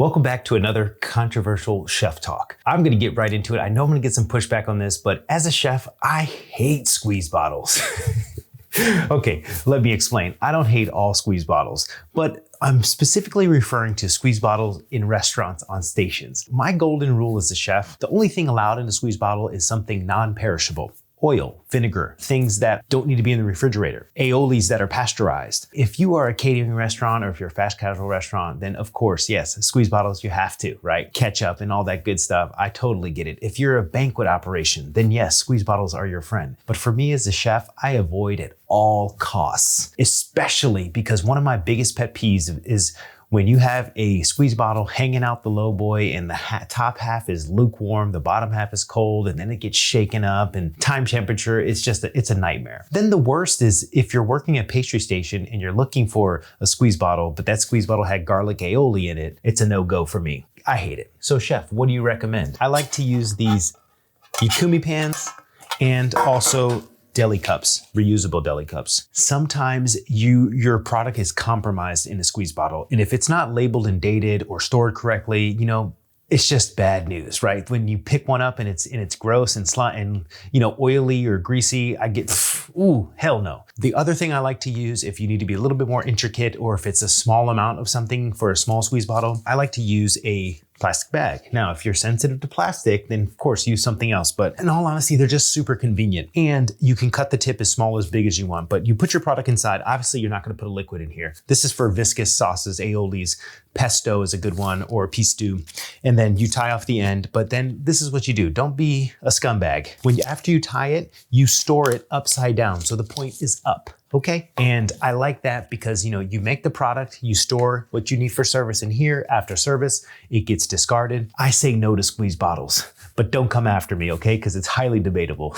Welcome back to another controversial chef talk. I'm gonna get right into it. I know I'm gonna get some pushback on this, but as a chef, I hate squeeze bottles. Okay, let me explain. I don't hate all squeeze bottles, but I'm specifically referring to squeeze bottles in restaurants on stations. My golden rule as a chef, the only thing allowed in a squeeze bottle is something non-perishable. Oil, vinegar, things that don't need to be in the refrigerator, aiolis that are pasteurized. If you are a catering restaurant or if you're a fast casual restaurant, then of course, yes, squeeze bottles you have to, right? Ketchup and all that good stuff. I totally get it. If you're a banquet operation, then yes, squeeze bottles are your friend. But for me as a chef, I avoid at all costs, especially because one of my biggest pet peeves is when you have a squeeze bottle hanging out the low boy and the top half is lukewarm, the bottom half is cold, and then it gets shaken up and time temperature, it's a nightmare. Then the worst is if you're working at pastry station and you're looking for a squeeze bottle, but that squeeze bottle had garlic aioli in it, it's a no-go for me. I hate it. So chef, what do you recommend? I like to use these Yukumi pans and also deli cups, reusable deli cups. Sometimes your product is compromised in a squeeze bottle. And if it's not labeled and dated or stored correctly, it's just bad news, right? When you pick one up and it's gross and oily or greasy, I get, ooh, hell no. The other thing I like to use, if you need to be a little bit more intricate or if it's a small amount of something for a small squeeze bottle, I like to use a plastic bag. Now, if you're sensitive to plastic, then of course use something else. But in all honesty, they're just super convenient. And you can cut the tip as small or as big as you want, but you put your product inside. Obviously, you're not gonna put a liquid in here. This is for viscous sauces, aiolis, pesto is a good one, or pesto. And then you tie off the end, but then this is what you do. Don't be a scumbag. After you tie it, you store it upside down. So the point is up. Okay. And I like that because, you make the product, you store what you need for service in here. After service, it gets discarded. I say no to squeeze bottles, but don't come after me, okay? Because it's highly debatable.